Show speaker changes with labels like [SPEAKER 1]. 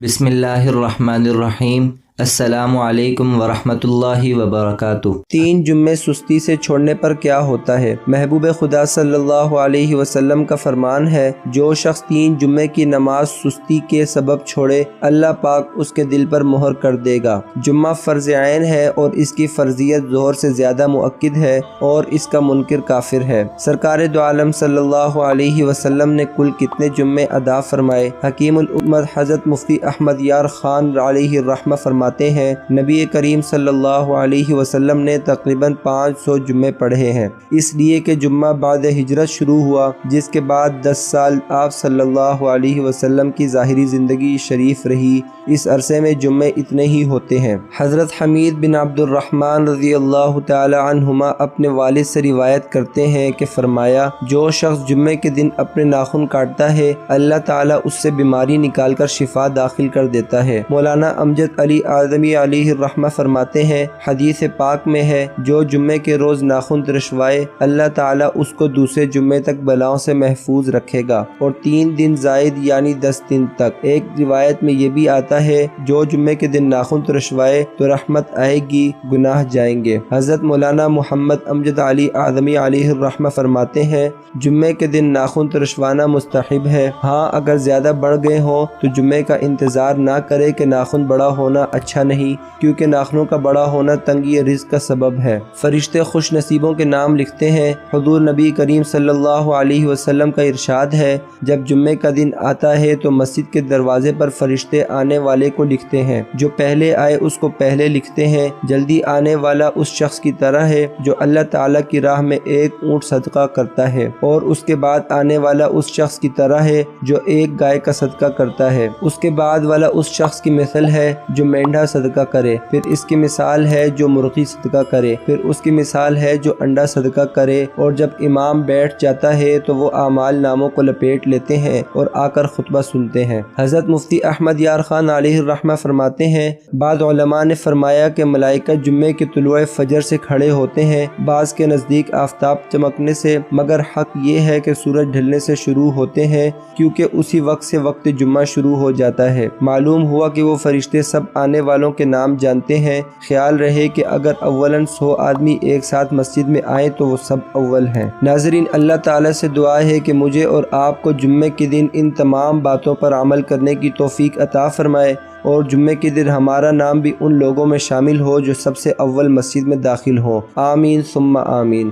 [SPEAKER 1] بسم اللہ الرحمن الرحیم۔ السلام علیکم ورحمۃ اللہ وبرکاتہ۔
[SPEAKER 2] 3 جمعے سستی سے چھوڑنے پر کیا ہوتا ہے؟ محبوب خدا صلی اللہ علیہ وسلم کا فرمان ہے، جو شخص 3 جمعے کی نماز سستی کے سبب چھوڑے، اللہ پاک اس کے دل پر مہر کر دے گا۔ جمعہ فرض عین ہے اور اس کی فرضیت ظہر سے زیادہ مؤکد ہے اور اس کا منکر کافر ہے۔ سرکار دو عالم صلی اللہ علیہ وسلم نے کل کتنے جمعے ادا فرمائے؟ حکیم الامت حضرت مفتی احمد یار خان علیہ الرحمہ فرماتے ہیں، نبی کریم صلی اللہ علیہ وسلم نے تقریباً 500 جمعے پڑھے ہیں، اس لیے کہ جمعہ بعد ہجرت شروع ہوا، جس کے بعد 10 سال آپ صلی اللہ علیہ وسلم کی ظاہری زندگی شریف رہی۔ اس عرصے میں جمعے اتنے ہی ہوتے ہیں۔ حضرت حمید بن عبد الرحمن رضی اللہ تعالی عنہما اپنے والد سے روایت کرتے ہیں کہ فرمایا، جو شخص جمعے کے دن اپنے ناخن کاٹتا ہے، اللہ تعالیٰ اس سے بیماری نکال کر شفا داخل کر دیتا ہے۔ مولانا امجد علی آدمی علیہ الرحمہ فرماتے ہیں، حدیث پاک میں ہے، جو جمعے کے روز ناخن ترشوائے، اللہ تعالیٰ اس کو دوسرے جمعے تک بلاؤں سے محفوظ رکھے گا، اور 3 دن زائد یعنی 10 دن تک۔ ایک روایت میں یہ بھی آتا ہے، جو جمعے کے دن ناخن ترشوائے تو رحمت آئے گی، گناہ جائیں گے۔ حضرت مولانا محمد امجد علی آدمی علیہ الرحمہ فرماتے ہیں، جمعے کے دن ناخن ترشوانا مستحب ہے، ہاں اگر زیادہ بڑھ گئے ہوں تو جمعے کا انتظار نہ کرے کہ ناخن بڑا ہونا اچھا نہیں، کیونکہ ناخنوں کا بڑا ہونا تنگی رزق کا سبب ہے۔ فرشتے خوش نصیبوں کے نام لکھتے ہیں۔ حضور نبی کریم صلی اللہ علیہ وسلم کا ارشاد ہے، جب جمعے کا دن آتا ہے تو مسجد کے دروازے پر فرشتے آنے والے کو لکھتے ہیں، جو پہلے آئے اس کو پہلے لکھتے ہیں۔ جلدی آنے والا اس شخص کی طرح ہے جو اللہ تعالیٰ کی راہ میں 1 اونٹ صدقہ کرتا ہے، اور اس کے بعد آنے والا اس شخص کی طرح ہے جو 1 گائے کا صدقہ کرتا ہے۔ اس کے بعد والا اس شخص کی مثل ہے جو مینڈھا صدقہ کرے، پھر اس کی مثال ہے جو مرغی صدقہ کرے، پھر اس کی مثال ہے جو انڈا صدقہ کرے، اور جب امام بیٹھ جاتا ہے تو وہ اعمال ناموں کو لپیٹ لیتے ہیں اور آ کر خطبہ سنتے ہیں۔ حضرت مفتی احمد یار خان علیہ الرحمہ فرماتے ہیں، بعض علماء نے فرمایا کہ ملائکہ جمعے کے طلوع فجر سے کھڑے ہوتے ہیں، بعض کے نزدیک آفتاب چمکنے سے، مگر حق یہ ہے کہ سورج ڈھلنے سے شروع ہوتے ہیں، کیونکہ اسی وقت سے وقت جمعہ شروع ہو جاتا ہے۔ معلوم ہوا کہ وہ فرشتے سب آنے والوں کے نام جانتے ہیں۔ خیال رہے کہ اگر اولاً 100 آدمی ایک ساتھ مسجد میں آئیں تو وہ سب اول ہیں۔ ناظرین، اللہ تعالیٰ سے دعا ہے کہ مجھے اور آپ کو جمعے کے دن ان تمام باتوں پر عمل کرنے کی توفیق عطا فرمائے، اور جمعے کے دن ہمارا نام بھی ان لوگوں میں شامل ہو جو سب سے اول مسجد میں داخل ہوں۔ آمین ثم آمین۔